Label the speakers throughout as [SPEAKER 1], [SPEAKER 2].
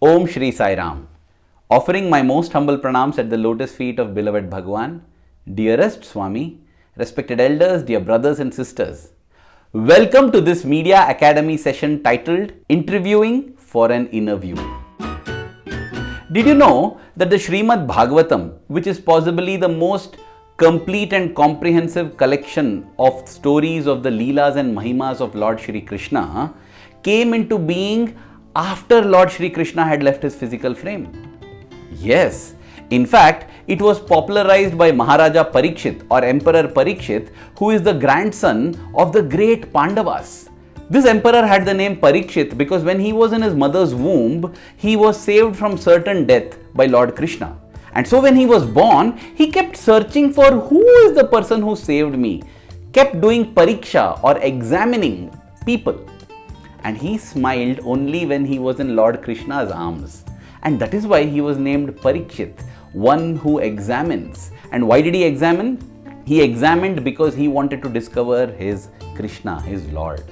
[SPEAKER 1] Om Shri Sai Ram. Offering my most humble pranams at the lotus feet of beloved Bhagawan, dearest Swami, respected elders, dear brothers and sisters. Welcome to this Media Academy session titled Interviewing for an Inner View. Did you know that the Srimad Bhagavatam, which is possibly the most complete and comprehensive collection of stories of the Leelas and Mahimas of Lord Shri Krishna, came into being after Lord Shri Krishna had left his physical frame? Yes, in fact, it was popularized by Maharaja Parikshit or Emperor Parikshit, who is the grandson of the great Pandavas. This emperor had the name Parikshit because when he was in his mother's womb, he was saved from certain death by Lord Krishna. And so when he was born, he kept searching for who is the person who saved me, kept doing pariksha or examining people. And he smiled only when he was in Lord Krishna's arms. And that is why he was named Parikshit, one who examines. And why did he examine? He examined because he wanted to discover his Krishna, his Lord.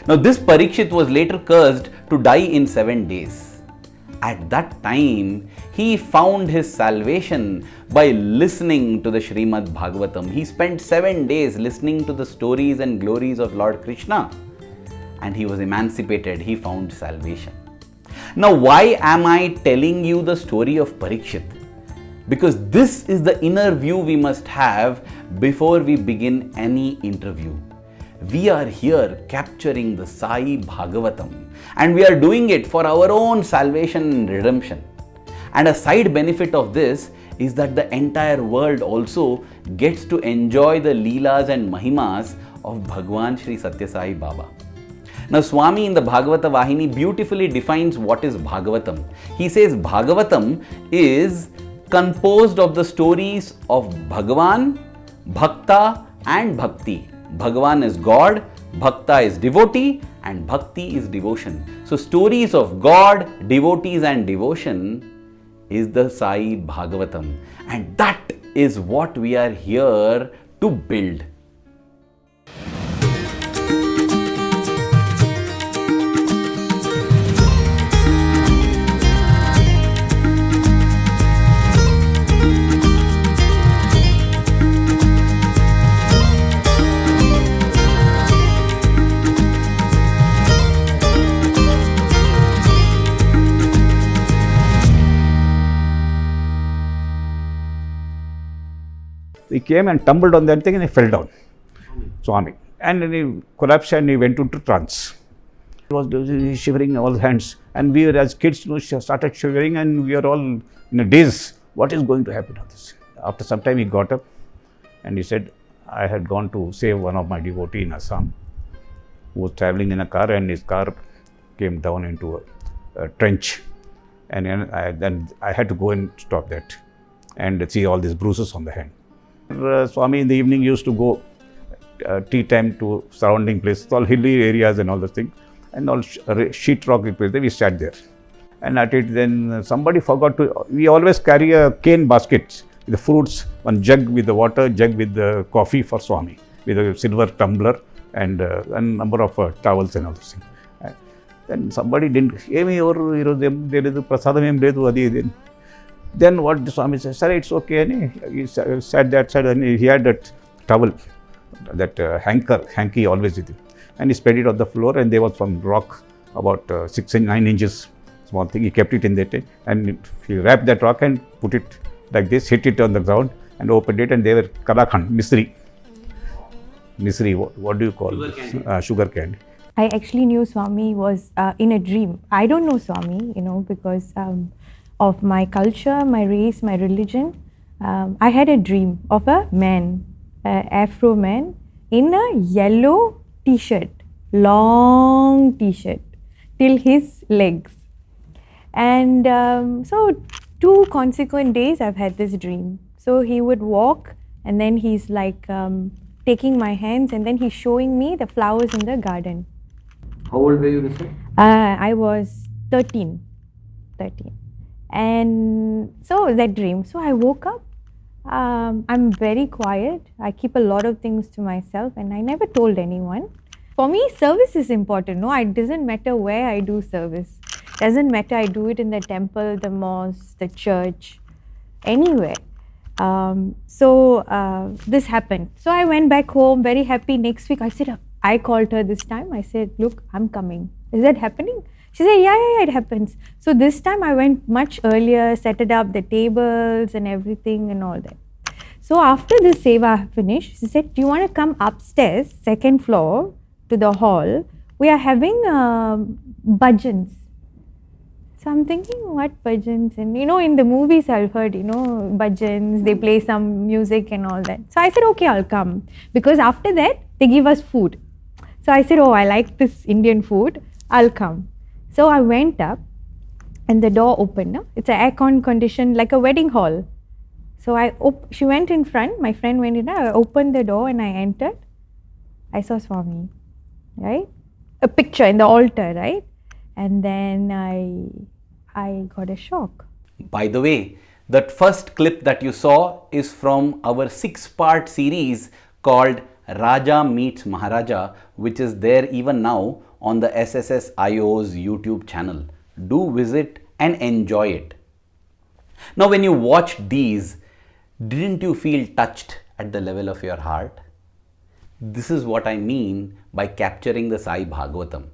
[SPEAKER 1] Now this Parikshit was later cursed to die in 7 days. At that time, he found his salvation by listening to the Srimad Bhagavatam. He spent 7 days listening to the stories and glories of Lord Krishna. And he was emancipated, he found salvation. Now, why am I telling you the story of Parikshit? Because this is the inner view we must have before we begin any interview. We are here capturing the Sai Bhagavatam, and we are doing it for our own salvation and redemption. And a side benefit of this is that the entire world also gets to enjoy the Leelas and Mahimas of Bhagawan Sri Sathya Sai Baba. Now Swami in the Bhagavata Vahini beautifully defines what is Bhagavatam. He says Bhagavatam is composed of the stories of Bhagavan, Bhakta and Bhakti. Bhagavan is God, Bhakta is devotee and Bhakti is devotion. So stories of God, devotees and devotion is the Sai Bhagavatam, and that is what we are here to build.
[SPEAKER 2] He came and tumbled on that thing and he fell down, Swami. And then he collapsed and he went into trance. He was shivering all hands, and we were as kids, started shivering, and we were all in a daze. What is going to happen to this? After some time he got up and he said, I had gone to save one of my devotees in Assam who was traveling in a car, and his car came down into a trench, and then I had to go and stop that and see all these bruises on the hand. Swami in the evening used to go tea time to surrounding places, all hilly areas and all those things, and all sheet rock places. We sat there, and at it then somebody forgot to. We always carry a cane basket with the fruits, one jug with the water, jug with the coffee for Swami, with a silver tumbler and a number of towels and all those things. Then somebody didn't. There is a prasadam ledu. Then what the Swami said, sir, it's okay. And he sat that side, and he had that towel, that hanky always with him. And he spread it on the floor, and there was some rock about 6 and 9 inches, small thing. He kept it in that, and he wrapped that rock and put it like this, hit it on the ground, and opened it, and they were Kalakhand, Misri. What do you call it? Sugar candy.
[SPEAKER 3] I actually knew Swami was in a dream. I don't know Swami, because of my culture, my race, my religion. I had a dream of a man, an Afro man, in a yellow t-shirt, long t-shirt, till his legs. And so 2 consequent days I've had this dream. So he would walk, and then he's like taking my hands, and then he's showing me the flowers in the garden.
[SPEAKER 1] How old were you this time?
[SPEAKER 3] I was 13. And so that dream. So I woke up. I'm very quiet. I keep a lot of things to myself, and I never told anyone. For me, service is important. No, it doesn't matter where I do service. Doesn't matter, I do it in the temple, the mosque, the church, anywhere. This happened. So I went back home very happy. Next week I called her this time. I said, look, I'm coming. Is that happening? She said, yeah, it happens. So this time I went much earlier, set it up, the tables and everything and all that. So after this seva finished, she said, do you want to come upstairs, second floor, to the hall? We are having bhajans. So I'm thinking, what bhajans? And in the movies I've heard, bhajans, they play some music and all that. So I said, okay, I'll come. Because after that, they give us food. So I said, oh, I like this Indian food, I'll come. So I went up and the door opened. No? It's an air-con condition, like a wedding hall. So she went in front, my friend went in, I opened the door and I entered. I saw Swami, right? A picture in the altar, right? And then I got a shock.
[SPEAKER 1] By the way, that first clip that you saw is from our 6-part series called Raja Meets Maharaja, which is there even now on the SSSIO's YouTube channel. Do visit and enjoy it. Now, when you watched these, didn't you feel touched at the level of your heart? This is what I mean by capturing the Sai Bhagavatam.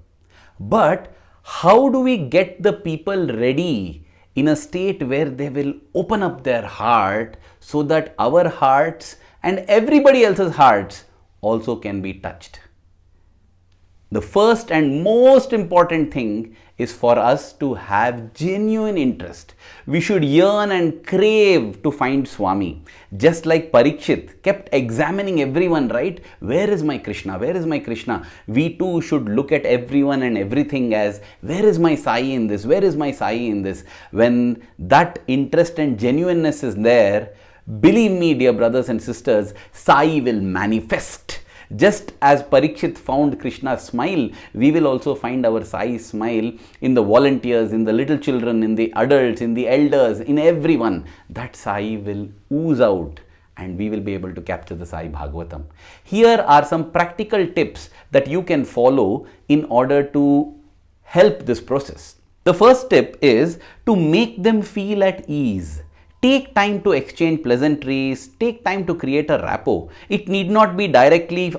[SPEAKER 1] But how do we get the people ready in a state where they will open up their heart so that our hearts and everybody else's hearts also can be touched? The first and most important thing is for us to have genuine interest. We should yearn and crave to find Swami. Just like Parikshit kept examining everyone, right? Where is my Krishna? Where is my Krishna? We too should look at everyone and everything as, where is my Sai in this? Where is my Sai in this? When that interest and genuineness is there, believe me, dear brothers and sisters, Sai will manifest. Just as Parikshit found Krishna's smile, we will also find our Sai smile in the volunteers, in the little children, in the adults, in the elders, in everyone. That Sai will ooze out and we will be able to capture the Sai Bhagavatam. Here are some practical tips that you can follow in order to help this process. The first tip is to make them feel at ease. Take time to exchange pleasantries, take time to create a rapport. It need not be directly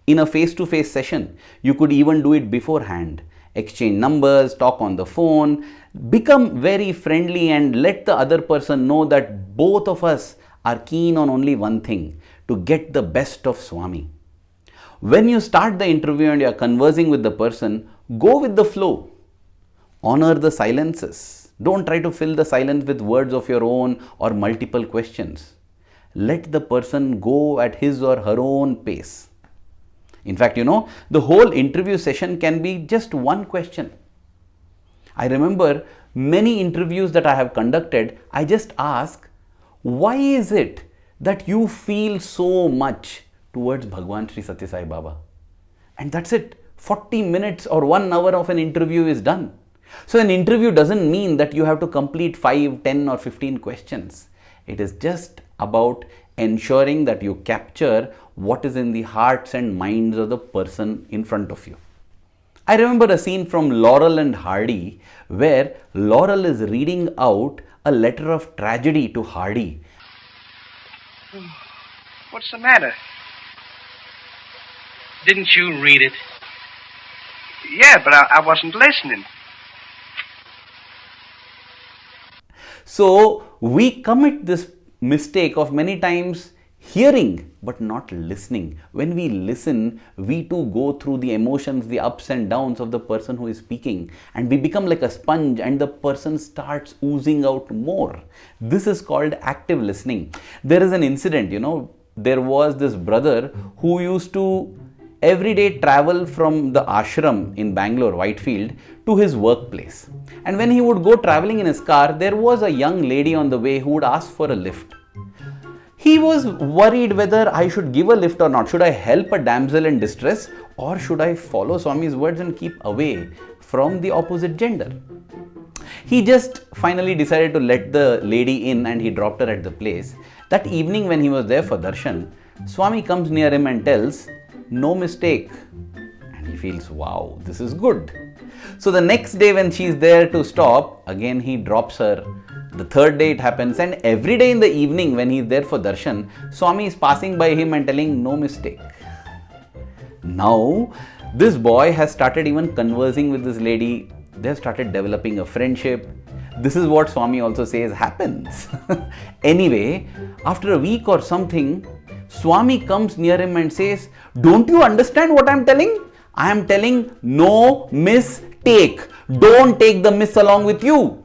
[SPEAKER 1] in a face-to-face session. You could even do it beforehand. Exchange numbers, talk on the phone, become very friendly and let the other person know that both of us are keen on only one thing, to get the best of Swami. When you start the interview and you are conversing with the person, go with the flow. Honor the silences. Don't try to fill the silence with words of your own or multiple questions. Let the person go at his or her own pace. In fact, the whole interview session can be just one question. I remember many interviews that I have conducted, I just ask, why is it that you feel so much towards Bhagawan Sri Sathya Sai Baba? And that's it. 40 minutes or 1 hour of an interview is done. So an interview doesn't mean that you have to complete 5, 10 or 15 questions. It is just about ensuring that you capture what is in the hearts and minds of the person in front of you. I remember a scene from Laurel and Hardy where Laurel is reading out a letter of tragedy to Hardy.
[SPEAKER 4] What's the matter? Didn't you read it? Yeah, but I wasn't listening.
[SPEAKER 1] So we commit this mistake of many times hearing but not listening. When we listen, we too go through the emotions, the ups and downs of the person who is speaking, and we become like a sponge and the person starts oozing out more. This is called active listening. There is an incident, there was this brother who used to every day travel from the ashram in Bangalore, Whitefield, to his workplace. And when he would go traveling in his car, there was a young lady on the way who would ask for a lift. He was worried whether I should give a lift or not. Should I help a damsel in distress or should I follow Swami's words and keep away from the opposite gender? He just finally decided to let the lady in and he dropped her at the place. That evening when he was there for darshan, Swami comes near him and tells, "No mistake." And he feels, wow, this is good. So the next day when she's there to stop, again he drops her. The third day it happens, and every day in the evening when he's there for darshan, Swami is passing by him and telling, no mistake. Now, this boy has started even conversing with this lady. They have started developing a friendship. This is what Swami also says happens. Anyway, after a week or something, Swami comes near him and says, don't you understand what I'm telling? I am telling no mistake. Don't take the miss along with you.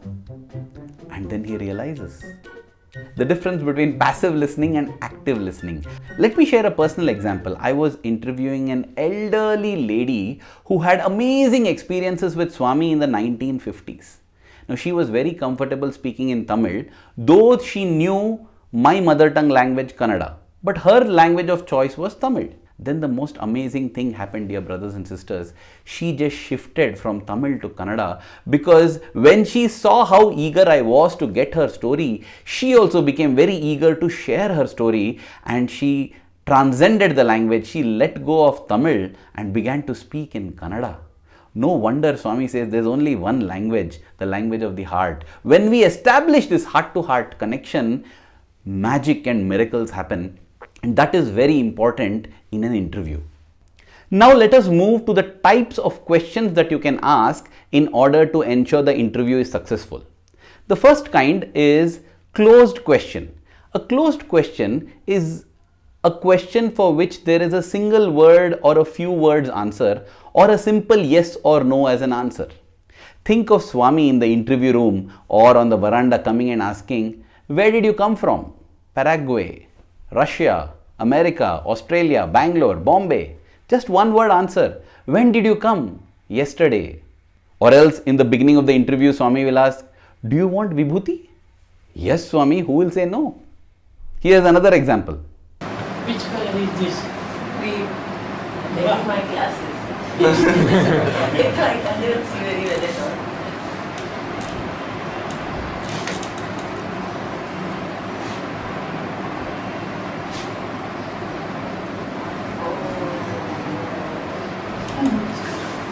[SPEAKER 1] And then he realizes the difference between passive listening and active listening. Let me share a personal example. I was interviewing an elderly lady who had amazing experiences with Swami in the 1950s. Now, she was very comfortable speaking in Tamil, though she knew my mother tongue language, Kannada. But her language of choice was Tamil. Then the most amazing thing happened, dear brothers and sisters. She just shifted from Tamil to Kannada, because when she saw how eager I was to get her story, she also became very eager to share her story, and she transcended the language. She let go of Tamil and began to speak in Kannada. No wonder Swami says there's only one language, the language of the heart. When we establish this heart-to-heart connection, magic and miracles happen. And that is very important in an interview. Now let us move to the types of questions that you can ask in order to ensure the interview is successful. The first kind is closed question. A closed question is a question for which there is a single word or a few words answer, or a simple yes or no as an answer. Think of Swami in the interview room or on the veranda coming and asking, where did you come from? Paraguay, Russia, America, Australia, Bangalore, Bombay. Just one word answer. When did you come? Yesterday. Or else in the beginning of the interview, Swami will ask, do you want vibhuti? Yes, Swami. Who will say no? Here's another example.
[SPEAKER 5] Which color is this?
[SPEAKER 6] Green. Maybe my glasses. If I can see very well at all.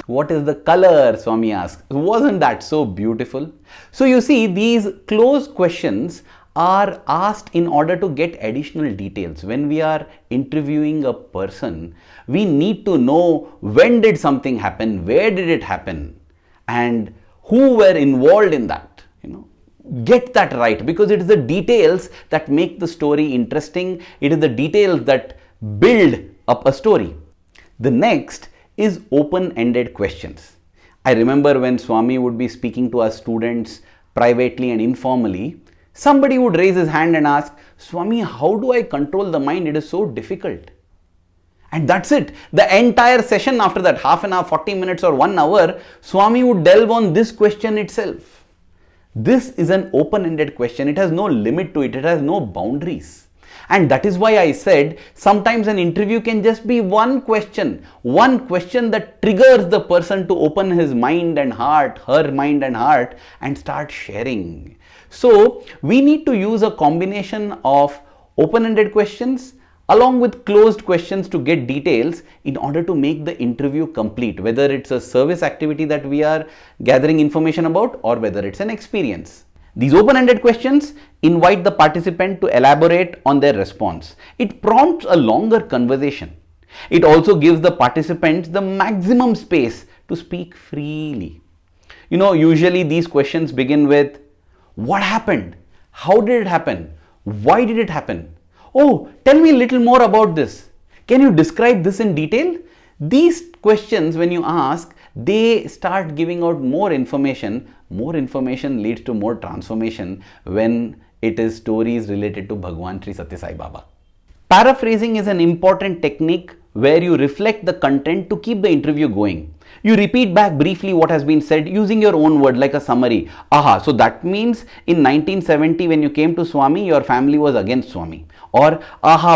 [SPEAKER 1] What is the color? Swami asks. Wasn't that so beautiful? So you see, these closed questions are asked in order to get additional details. When we are interviewing a person, we need to know when did something happen, where did it happen, and who were involved in that. Get that right, because it is the details that make the story interesting. It is the details that build up a story. The next is open-ended questions. I remember when Swami would be speaking to us students privately and informally, somebody would raise his hand and ask, Swami, how do I control the mind? It is so difficult. And that's it. The entire session after that, half an hour, 40 minutes or 1 hour, Swami would delve on this question itself. This is an open-ended question. It has no limit to it. It has no boundaries. And that is why I said sometimes an interview can just be one question that triggers the person to open his mind and heart, her mind and heart, and start sharing. So we need to use a combination of open-ended questions along with closed questions to get details in order to make the interview complete, whether it's a service activity that we are gathering information about or whether it's an experience. These open-ended questions invite the participant to elaborate on their response. It prompts a longer conversation. It also gives the participants the maximum space to speak freely. Usually these questions begin with, what happened? How did it happen? Why did it happen? Oh, tell me a little more about this. Can you describe this in detail? These questions, when you ask, they start giving out more information. More information leads to more transformation when it is stories related to Bhagawan Sri Sathya Sai Baba. Paraphrasing is an important technique where you reflect the content to keep the interview going. You repeat back briefly what has been said using your own word like a summary. So that means in 1970 when you came to Swami, your family was against Swami. Or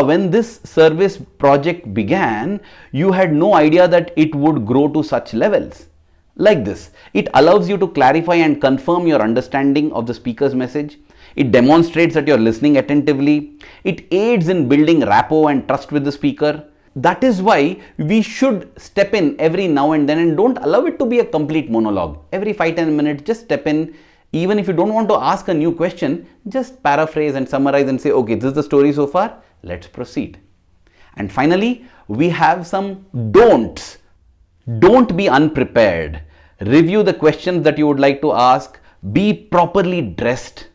[SPEAKER 1] when this service project began, you had no idea that it would grow to such levels. Like this, it allows you to clarify and confirm your understanding of the speaker's message. It demonstrates that you're listening attentively. It aids in building rapport and trust with the speaker. That is why we should step in every now and then and don't allow it to be a complete monologue. Every 5-10 minutes, just step in. Even if you don't want to ask a new question, just paraphrase and summarize and say, okay, this is the story so far, let's proceed. And finally, we have some don'ts. Don't be unprepared. Review the questions that you would like to ask. Be properly dressed.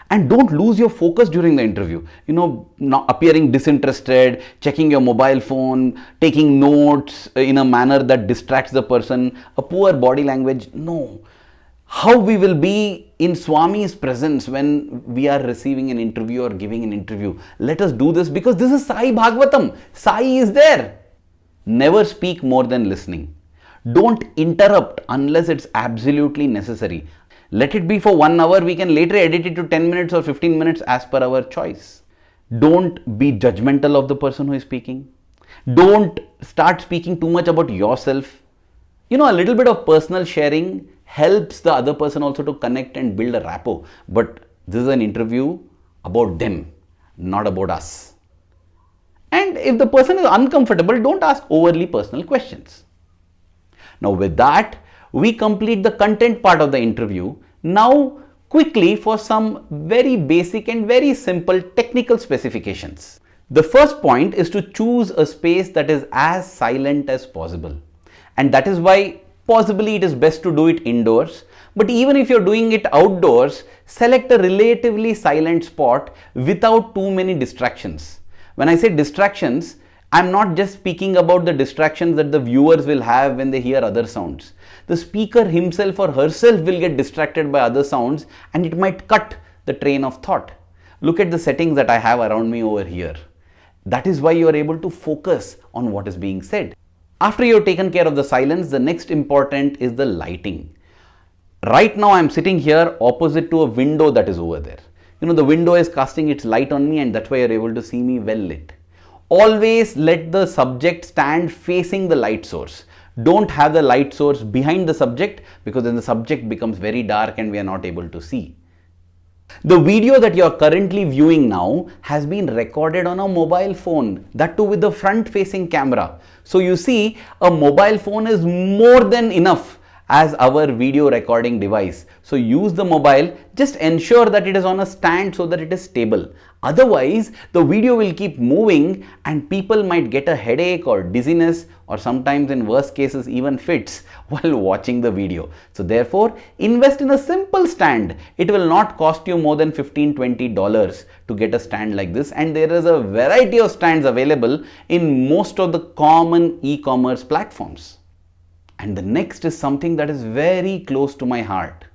[SPEAKER 1] And don't lose your focus during the interview. Not appearing disinterested, checking your mobile phone, taking notes in a manner that distracts the person, a poor body language. No. How we will be in Swami's presence when we are receiving an interview or giving an interview. Let us do this because this is Sai Bhagavatam. Sai is there. Never speak more than listening. Don't interrupt unless it's absolutely necessary. Let it be for 1 hour. We can later edit it to 10 minutes or 15 minutes as per our choice. Don't be judgmental of the person who is speaking. Don't start speaking too much about yourself. A little bit of personal sharing helps the other person also to connect and build a rapport. But this is an interview about them, not about us. And if the person is uncomfortable, don't ask overly personal questions. Now with that, we complete the content part of the interview. Now quickly for some very basic and very simple technical specifications. The first point is to choose a space that is as silent as possible. And that is why possibly it is best to do it indoors. But even if you're doing it outdoors, select a relatively silent spot without too many distractions. When I say distractions, I'm not just speaking about the distractions that the viewers will have when they hear other sounds. The speaker himself or herself will get distracted by other sounds and it might cut the train of thought. Look at the settings that I have around me over here. That is why you are able to focus on what is being said. After you have taken care of the silence, the next important is the lighting. Right now I am sitting here opposite to a window that is over there. The window is casting its light on me and that's why you are able to see me well lit. Always let the subject stand facing the light source. Don't have the light source behind the subject because then the subject becomes very dark and we are not able to see. The video that you are currently viewing now has been recorded on a mobile phone, that too with the front facing camera. So you see, a mobile phone is more than enough as our video recording device. So use the mobile, just ensure that it is on a stand so that it is stable. Otherwise, the video will keep moving and people might get a headache or dizziness or sometimes in worst cases even fits while watching the video. So therefore, invest in a simple stand. It will not cost you more than $15-20 to get a stand like this, and there is a variety of stands available in most of the common e-commerce platforms. And the next is something that is very close to my heart.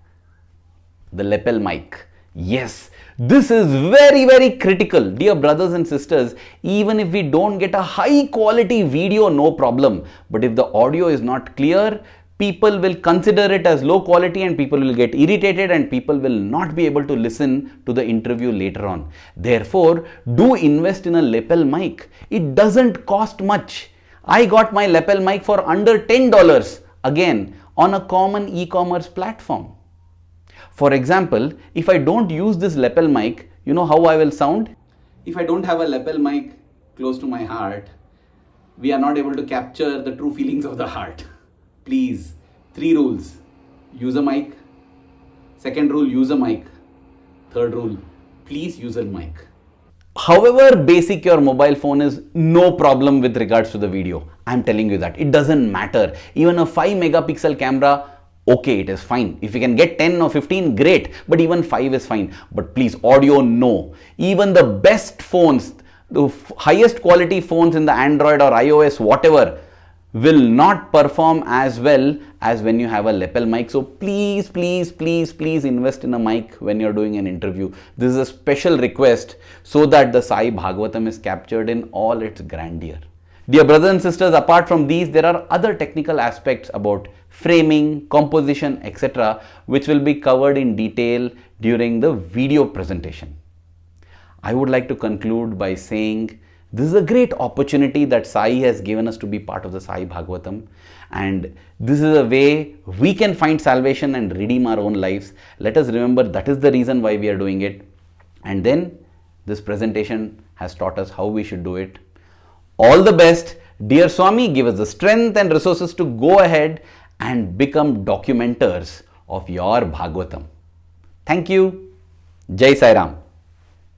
[SPEAKER 1] The lapel mic. Yes, this is very, very critical. Dear brothers and sisters, even if we don't get a high quality video, no problem. But if the audio is not clear, people will consider it as low quality and people will get irritated and people will not be able to listen to the interview later on. Therefore, do invest in a lapel mic. It doesn't cost much. I got my lapel mic for under $10 again on a common e-commerce platform. For example, if I don't use this lapel mic, you know how I will sound? If I don't have a lapel mic close to my heart, we are not able to capture the true feelings of the heart. Please, 3 rules. Use a mic. Second rule, use a mic. Third rule, please use a mic. However basic your mobile phone is, no problem with regards to the video. I'm telling you that. It doesn't matter. Even a 5 megapixel camera, okay, it is fine. If you can get 10 or 15, great. But even 5 is fine. But please, audio, no. Even the best phones, the highest quality phones in the Android or iOS, whatever, will not perform as well as when you have a lapel mic. So please, please, please, please invest in a mic when you're doing an interview. This is a special request so that the Sai Bhagavatam is captured in all its grandeur. Dear brothers and sisters, apart from these, there are other technical aspects about framing, composition, etc., which will be covered in detail during the video presentation. I would like to conclude by saying this is a great opportunity that Sai has given us to be part of the Sai Bhagavatam, and this is a way we can find salvation and redeem our own lives. Let us remember that is the reason why we are doing it, and then this presentation has taught us how we should do it. All the best. Dear Swami, give us the strength and resources to go ahead and become documenters of your Bhagavatam. Thank you. Jai Sai Ram.